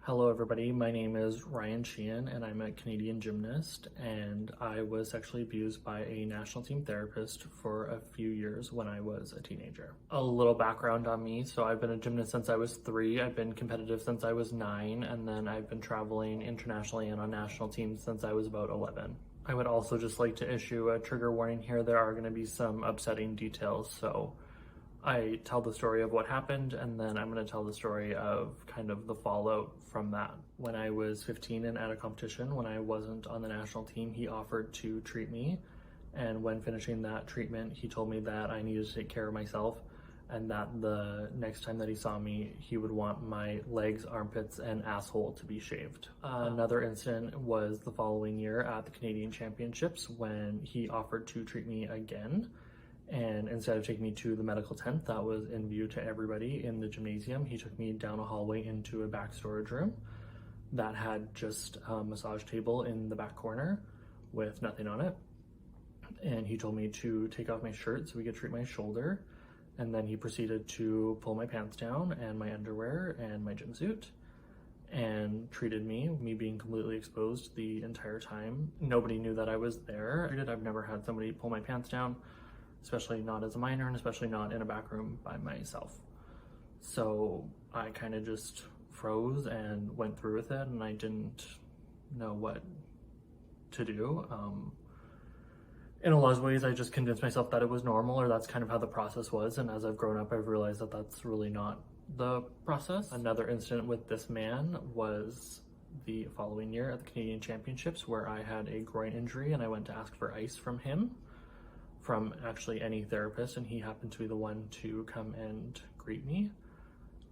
Hello everybody, my name is Ryan Sheehan and I'm a Canadian gymnast, and I was sexually abused by a national team therapist for a few years when I was a teenager. A little background on me: so I've been a gymnast since I was 3, I've been competitive since I was 9, and then I've been traveling internationally and on national teams since I was about 11. I would also just like to issue a trigger warning here. There are going to be some upsetting details, so I tell the story of what happened, and then I'm going to tell the story of kind of the fallout from that. When I was 15 and at a competition, when I wasn't on the national team, he offered to treat me. And when finishing that treatment, he told me that I needed to take care of myself, and that the next time that he saw me, he would want my legs, armpits, and asshole to be shaved. Another incident was the following year at the Canadian Championships when he offered to treat me again. And instead of taking me to the medical tent that was in view to everybody in the gymnasium, he took me down a hallway into a back storage room that had just a massage table in the back corner with nothing on it. And he told me to take off my shirt so we could treat my shoulder. And then he proceeded to pull my pants down and my underwear and my gym suit and treated me being completely exposed the entire time. Nobody knew that I was there. I've never had somebody pull my pants down, especially not as a minor, and especially not in a back room by myself. So I kind of just froze and went through with it, and I didn't know what to do. In a lot of ways, I just convinced myself that it was normal, or that's kind of how the process was. And as I've grown up, I've realized that that's really not the process. Another incident with this man was the following year at the Canadian Championships, where I had a groin injury and I went to ask for ice from him, from actually any therapist, and he happened to be the one to come and greet me.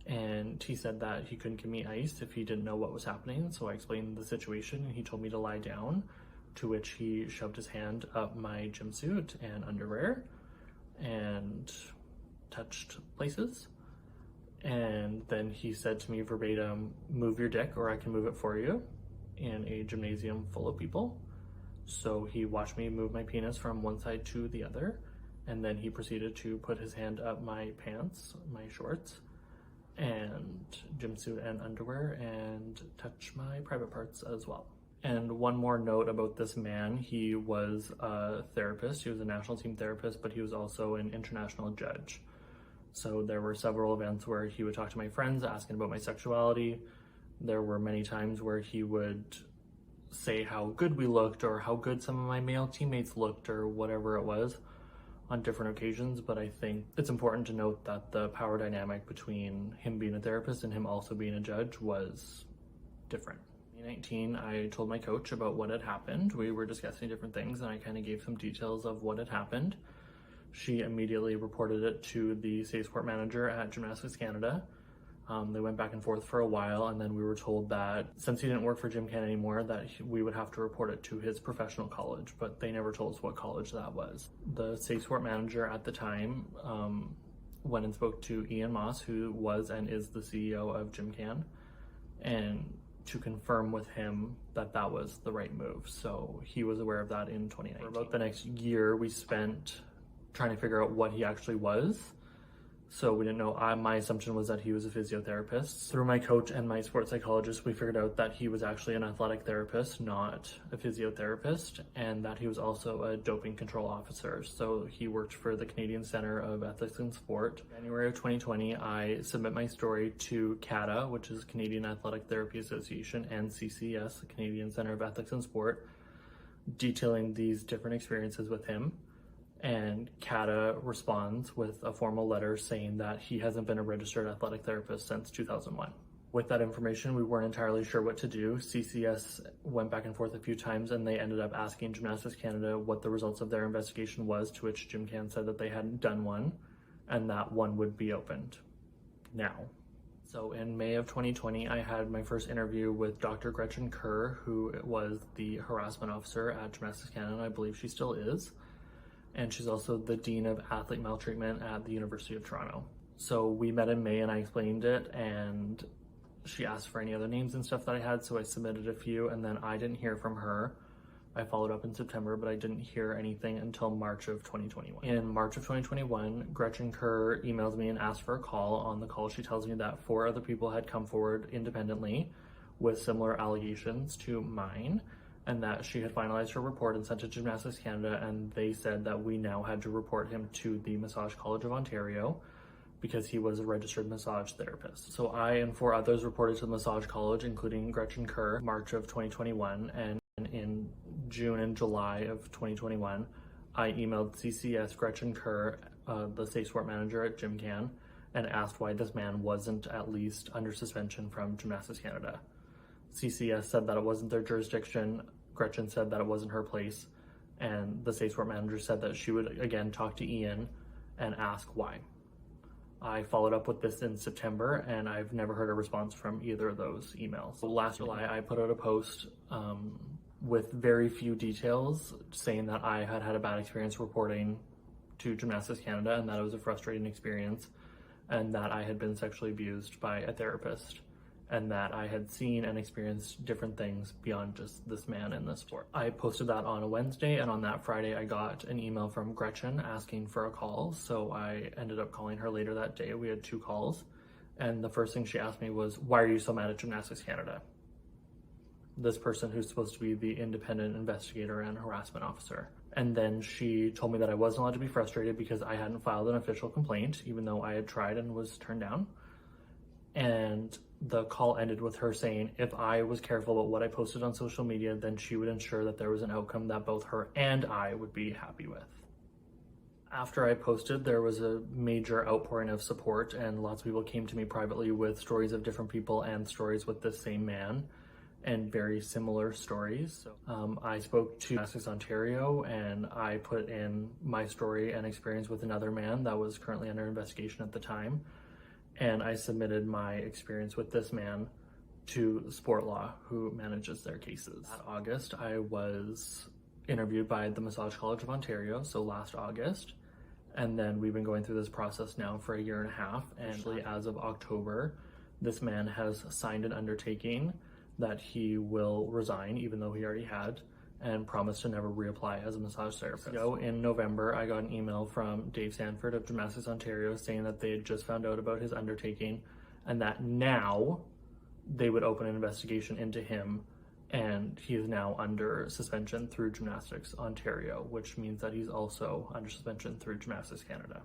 And he said that he couldn't give me ice if he didn't know what was happening, so I explained the situation and he told me to lie down, to which he shoved his hand up my gym suit and underwear and touched places. And then he said to me verbatim, "Move your dick or I can move it for you," in a gymnasium full of people. So he watched me move my penis from one side to the other, and then he proceeded to put his hand up my pants, my shorts, and gym suit and underwear, and touch my private parts as well. And one more note about this man: he was a therapist, he was a national team therapist, but he was also an international judge. So there were several events where he would talk to my friends asking about my sexuality. There were many times where he would say how good we looked, or how good some of my male teammates looked, or whatever it was, on different occasions. But I think it's important to note that the power dynamic between him being a therapist and him also being a judge was different. In 2019, I told my coach about what had happened. We were discussing different things, and I kind of gave some details of what had happened. She immediately reported it to the safe sport manager at Gymnastics Canada. They went back and forth for a while, and then we were told that since he didn't work for GymCan anymore, that we would have to report it to his professional college, but they never told us what college that was. The safe sport manager at the time went and spoke to Ian Moss, who was and is the CEO of GymCan, and to confirm with him that that was the right move. So he was aware of that in 2019. For about the next year, we spent trying to figure out what he actually was. So we didn't know. My assumption was that he was a physiotherapist. Through my coach and my sports psychologist, we figured out that he was actually an athletic therapist, not a physiotherapist, and that he was also a doping control officer. So he worked for the Canadian Centre of Ethics in Sport. In January of 2020, I submit my story to CATA, which is Canadian Athletic Therapy Association, and CCS, the Canadian Centre of Ethics in Sport, detailing these different experiences with him. And CATA responds with a formal letter saying that he hasn't been a registered athletic therapist since 2001. With that information, we weren't entirely sure what to do. CCS went back and forth a few times, and they ended up asking Gymnastics Canada what the results of their investigation was, to which GymCan said that they hadn't done one, and that one would be opened now. So in May of 2020, I had my first interview with Dr. Gretchen Kerr, who was the harassment officer at Gymnastics Canada, and I believe she still is. And she's also the Dean of Athlete Maltreatment at the University of Toronto. So we met in May and I explained it, and she asked for any other names and stuff that I had, so I submitted a few, and then I didn't hear from her. I followed up in September, but I didn't hear anything until March of 2021. In March of 2021, Gretchen Kerr emails me and asks for a call. On the call, she tells me that 4 other people had come forward independently with similar allegations to mine, and that she had finalized her report and sent it to Gymnastics Canada, and they said that we now had to report him to the Massage College of Ontario because he was a registered massage therapist. So I and 4 others reported to the Massage College, including Gretchen Kerr, March of 2021, and in June and July of 2021, I emailed CCS Gretchen Kerr, the state sport manager at GymCan, and asked why this man wasn't at least under suspension from Gymnastics Canada. CCS said that it wasn't their jurisdiction, Gretchen said that it wasn't her place, and the state sport manager said that she would again talk to Ian and ask why. I followed up with this in September, and I've never heard a response from either of those emails. So last July, I put out a post with very few details saying that I had had a bad experience reporting to Gymnastics Canada and that it was a frustrating experience, and that I had been sexually abused by a therapist, and that I had seen and experienced different things beyond just this man in this sport. I posted that on a Wednesday, and on that Friday I got an email from Gretchen asking for a call, so I ended up calling her later that day. We had 2 calls, and the first thing she asked me was, why are you so mad at Gymnastics Canada? This person who's supposed to be the independent investigator and harassment officer. And then she told me that I wasn't allowed to be frustrated because I hadn't filed an official complaint, even though I had tried and was turned down. And the call ended with her saying if I was careful about what I posted on social media, then she would ensure that there was an outcome that both her and I would be happy with. After I posted, there was a major outpouring of support, and lots of people came to me privately with stories of different people and stories with the same man and very similar stories. So, I spoke to Gymnastics Ontario, and I put in my story and experience with another man that was currently under investigation at the time. And I submitted my experience with this man to Sport Law, who manages their cases. That August, I was interviewed by the Massage College of Ontario, so last August. And then we've been going through this process now for a year and a half. And actually, as of October, this man has signed an undertaking that he will resign, even though he already had, and promised to never reapply as a massage therapist. So in November, I got an email from Dave Sanford of Gymnastics Ontario saying that they had just found out about his undertaking and that now they would open an investigation into him, and he is now under suspension through Gymnastics Ontario, which means that he's also under suspension through Gymnastics Canada,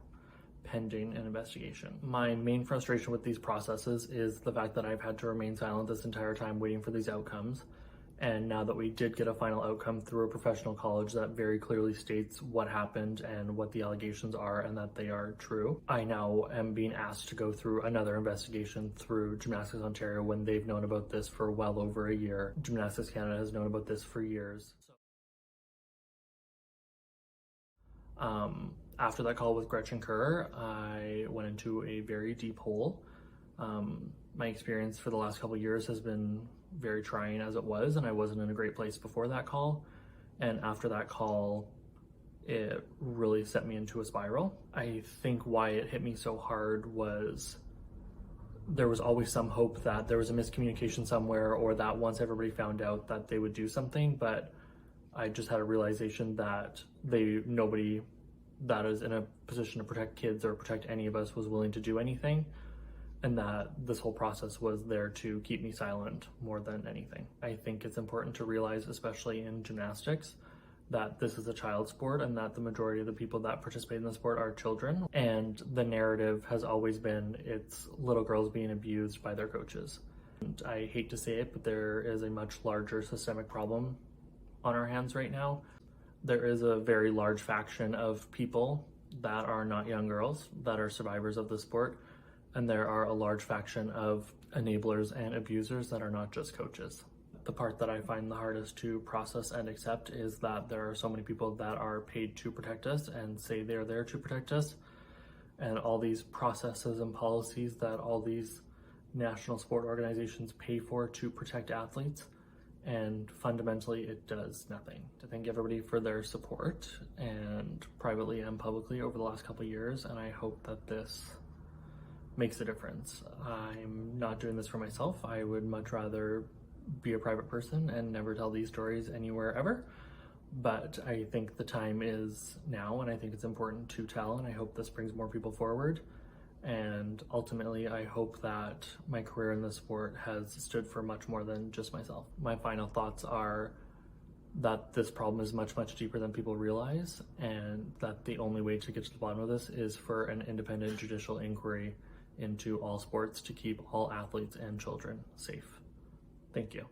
pending an investigation. My main frustration with these processes is the fact that I've had to remain silent this entire time waiting for these outcomes. And now that we did get a final outcome through a professional college that very clearly states what happened and what the allegations are and that they are true, I now am being asked to go through another investigation through Gymnastics Ontario when they've known about this for well over a year. Gymnastics Canada has known about this for years. After that call with Gretchen Kerr, I went into a very deep hole. My experience for the last couple of years has been very trying as it was, and I wasn't in a great place before that call. And after that call, it really set me into a spiral. I think why it hit me so hard was there was always some hope that there was a miscommunication somewhere, or that once everybody found out that they would do something, but I just had a realization that nobody that is in a position to protect kids or protect any of us was willing to do anything, and that this whole process was there to keep me silent more than anything. I think it's important to realize, especially in gymnastics, that this is a child sport and that the majority of the people that participate in the sport are children. And the narrative has always been it's little girls being abused by their coaches. And I hate to say it, but there is a much larger systemic problem on our hands right now. There is a very large faction of people that are not young girls that are survivors of the sport. And there are a large faction of enablers and abusers that are not just coaches. The part that I find the hardest to process and accept is that there are so many people that are paid to protect us and say they're there to protect us. And all these processes and policies that all these national sport organizations pay for to protect athletes. And fundamentally, it does nothing. To thank everybody for their support, and privately and publicly over the last couple of years. And I hope that this makes a difference. I'm not doing this for myself. I would much rather be a private person and never tell these stories anywhere ever. But I think the time is now, and I think it's important to tell, and I hope this brings more people forward. And ultimately, I hope that my career in the sport has stood for much more than just myself. My final thoughts are that this problem is much, much deeper than people realize, and that the only way to get to the bottom of this is for an independent judicial inquiry into all sports to keep all athletes and children safe. Thank you.